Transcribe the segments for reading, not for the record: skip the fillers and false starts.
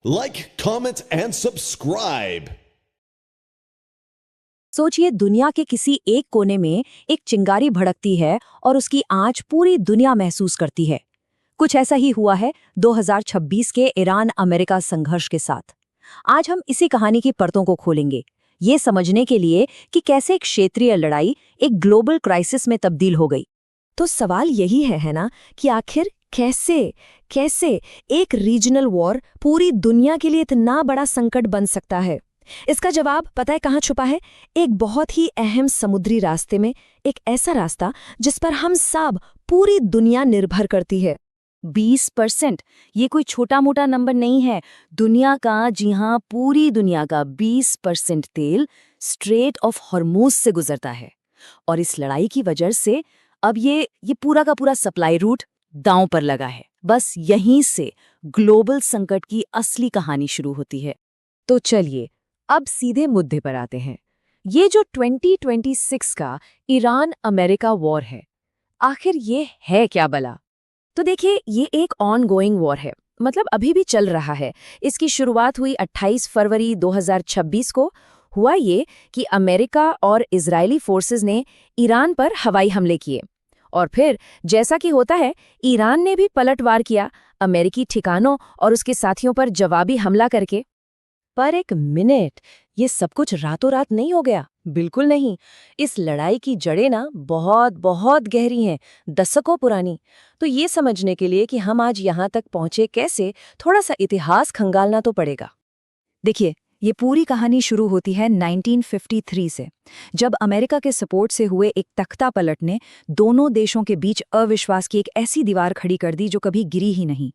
Like, comment and subscribe. सोचिए दुनिया के किसी एक कोने में एक चिंगारी भड़कती है और उसकी आंच पूरी दुनिया महसूस करती है। कुछ ऐसा ही हुआ है 2026 के ईरान अमेरिका संघर्ष के साथ। आज हम इसी कहानी की परतों को खोलेंगे, ये समझने के लिए कि कैसे एक क्षेत्रीय लड़ाई एक ग्लोबल क्राइसिस में तब्दील हो गई। तो सवाल यही है ना, कि आखिर कैसे कैसे एक रीजनल वॉर पूरी दुनिया के लिए इतना बड़ा संकट बन सकता है। इसका जवाब पता है कहाँ छुपा है? एक बहुत ही अहम समुद्री रास्ते में, एक ऐसा रास्ता जिस पर हम सब, पूरी दुनिया निर्भर करती है। 20%, ये कोई छोटा मोटा नंबर नहीं है। दुनिया का, जी हाँ, पूरी दुनिया का 20% तेल स्ट्रेट ऑफ हॉर्मुज से गुजरता है। और इस लड़ाई की वजह से अब ये पूरा का पूरा सप्लाई रूट दांव पर लगा है। बस यहीं से ग्लोबल संकट की असली कहानी शुरू होती है। तो चलिए अब सीधे मुद्दे पर आते हैं। ये जो 2026 का ईरान अमेरिका वॉर है, आखिर ये है क्या भला? तो देखिए, ये एक ऑनगोइंग वॉर है, मतलब अभी भी चल रहा है। इसकी शुरुआत हुई 28 फरवरी 2026 को। हुआ ये कि अमेरिका और इजरायली फोर्सेस ने ईरान पर हवाई हमले किए, और फिर जैसा कि होता है, ईरान ने भी पलटवार किया अमेरिकी ठिकानों और उसके साथियों पर जवाबी हमला करके। पर एक मिनट, ये सब कुछ रातों रात नहीं हो गया, बिल्कुल नहीं। इस लड़ाई की जड़ें ना बहुत बहुत गहरी हैं, दशकों पुरानी। तो ये समझने के लिए कि हम आज यहाँ तक पहुँचे कैसे, थोड़ा सा इतिहास खंगालना तो पड़ेगा। देखिए, ये पूरी कहानी शुरू होती है 1953 से, जब अमेरिका के सपोर्ट से हुए एक तख्ता पलट ने दोनों देशों के बीच अविश्वास की एक ऐसी दीवार खड़ी कर दी जो कभी गिरी ही नहीं।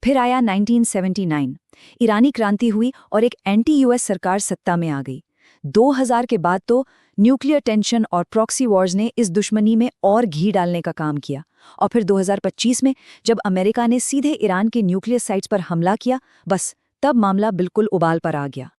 फिर आया 1979, ईरानी क्रांति हुई और एक एंटी यूएस सरकार सत्ता में आ गई। 2000 के बाद तो न्यूक्लियर टेंशन और प्रॉक्सी वॉर्स ने इस दुश्मनी में और घी डालने का काम किया। और फिर 2025 में जब अमेरिका ने सीधे ईरान के न्यूक्लियर साइट्स पर हमला किया, बस तब मामला बिल्कुल उबाल पर आ गया।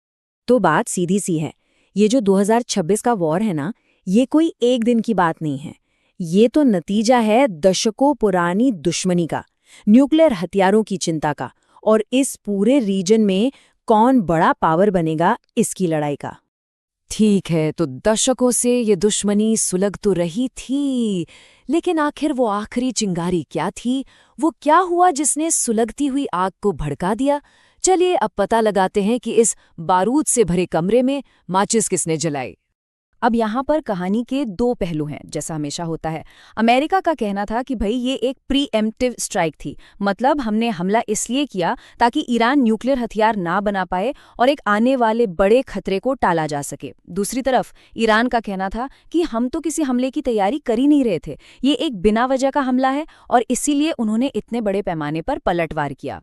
तो बात सीधी सी है, ये जो 2026 का वॉर है ना, ये कोई एक दिन की बात नहीं है। ये तो नतीजा है दशकों पुरानी दुश्मनी का, न्यूक्लियर हथियारों की चिंता का, और इस पूरे रीजन में कौन बड़ा पावर बनेगा, इसकी लड़ाई का। ठीक है, तो दशकों से ये दुश्मनी सुलग तो रही थी, लेकिन आखिर वो आखिरी चिंगारी क्या थी? वो क्या हुआ जिसने सुलगती हुई आग को भड़का दिया? चलिए अब पता लगाते हैं कि इस बारूद से भरे कमरे में माचिस किसने जलाई। अब यहाँ पर कहानी के दो पहलू हैं, जैसा हमेशा होता है। अमेरिका का कहना था कि भाई ये एक प्रीएम्प्टिव स्ट्राइक थी, मतलब हमने हमला इसलिए किया ताकि ईरान न्यूक्लियर हथियार ना बना पाए और एक आने वाले बड़े खतरे को टाला जा सके। दूसरी तरफ ईरान का कहना था कि हम तो किसी हमले की तैयारी कर ही नहीं रहे थे, ये एक बिना वजह का हमला है, और इसीलिए उन्होंने इतने बड़े पैमाने पर पलटवार किया।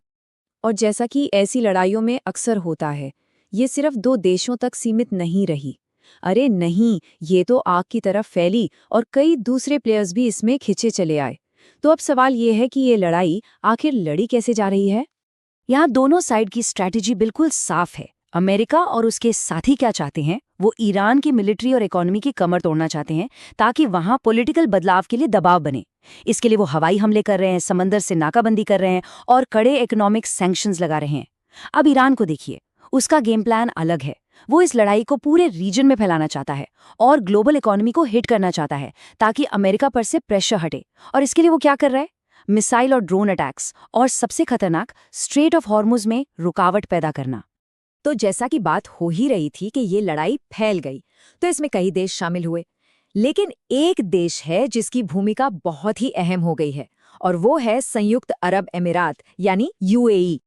और जैसा कि ऐसी लड़ाइयों में अक्सर होता है, ये सिर्फ दो देशों तक सीमित नहीं रही। अरे नहीं, ये तो आग की तरफ फैली और कई दूसरे प्लेयर्स भी इसमें खिंचे चले आए। तो अब सवाल ये है कि ये लड़ाई आखिर लड़ी कैसे जा रही है? यहाँ दोनों साइड की स्ट्रैटेजी बिल्कुल साफ है। अमेरिका और उसके साथी क्या चाहते हैं? वो ईरान की मिलिट्री और इकोनॉमी की कमर तोड़ना चाहते हैं, ताकि वहां पॉलिटिकल बदलाव के लिए दबाव बने। इसके लिए वो हवाई हमले कर रहे हैं, समंदर से नाकाबंदी कर रहे हैं और कड़े इकोनॉमिक सैंक्शंस लगा रहे हैं। अब ईरान को देखिए, उसका गेम प्लान अलग है। वो इस लड़ाई को पूरे रीजन में फैलाना चाहता है और ग्लोबल इकोनॉमी को हिट करना चाहता है, ताकि अमेरिका पर से प्रेशर हटे। और इसके लिए वो क्या कर रहा है? मिसाइल और ड्रोन अटैक्स, और सबसे खतरनाक, स्ट्रेट ऑफ हॉर्मुज में रुकावट पैदा करना। तो जैसा कि बात हो ही रही थी कि ये लड़ाई फैल गई, तो इसमें कई देश शामिल हुए। लेकिन एक देश है जिसकी भूमिका बहुत ही अहम हो गई है, और वो है संयुक्त अरब अमीरात, यानी यूएई।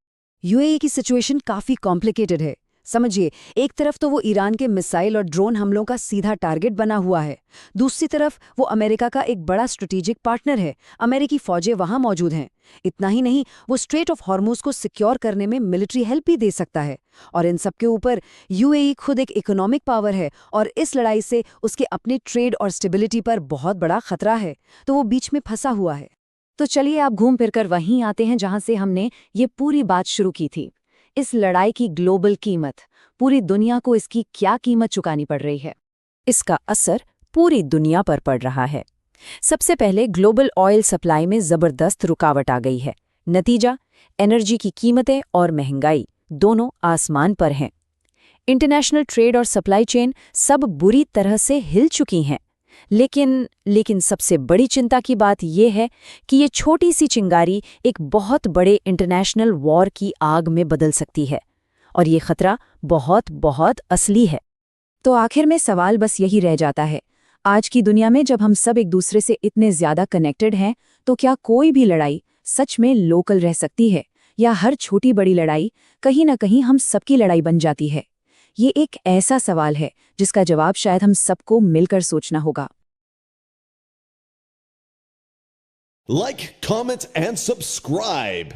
यूएई की सिचुएशन काफी कॉम्प्लिकेटेड है। समझिए, एक तरफ तो वो ईरान के मिसाइल और ड्रोन हमलों का सीधा टारगेट बना हुआ है, दूसरी तरफ वो अमेरिका का एक बड़ा स्ट्रेटेजिक पार्टनर है। अमेरिकी फौजें वहां मौजूद हैं। इतना ही नहीं, वो स्ट्रेट ऑफ हॉर्मुज को सिक्योर करने में मिलिट्री हेल्प भी दे सकता है। और इन सबके ऊपर यूएई खुद एक इकोनॉमिक पावर है, और इस लड़ाई से उसके अपने ट्रेड और स्टेबिलिटी पर बहुत बड़ा खतरा है। तो वो बीच में फंसा हुआ है। तो चलिए आप घूम फिर कर वहीं आते हैं जहां से हमने ये पूरी बात शुरू की थी। इस लड़ाई की ग्लोबल कीमत, पूरी दुनिया को इसकी क्या कीमत चुकानी पड़ रही है? इसका असर पूरी दुनिया पर पड़ रहा है। सबसे पहले ग्लोबल ऑयल सप्लाई में जबरदस्त रुकावट आ गई है। नतीजा, एनर्जी की कीमतें और महंगाई दोनों आसमान पर हैं। इंटरनेशनल ट्रेड और सप्लाई चेन सब बुरी तरह से हिल चुकी हैं। लेकिन सबसे बड़ी चिंता की बात यह है कि ये छोटी सी चिंगारी एक बहुत बड़े इंटरनेशनल वॉर की आग में बदल सकती है, और ये खतरा बहुत बहुत असली है। तो आखिर में सवाल बस यही रह जाता है, आज की दुनिया में जब हम सब एक दूसरे से इतने ज्यादा कनेक्टेड हैं, तो क्या कोई भी लड़ाई सच में लोकल रह सकती है, या हर छोटी बड़ी लड़ाई कहीं ना कहीं हम सबकी लड़ाई बन जाती है? ये एक ऐसा सवाल है जिसका जवाब शायद हम सबको मिलकर सोचना होगा। Like, comment, and subscribe.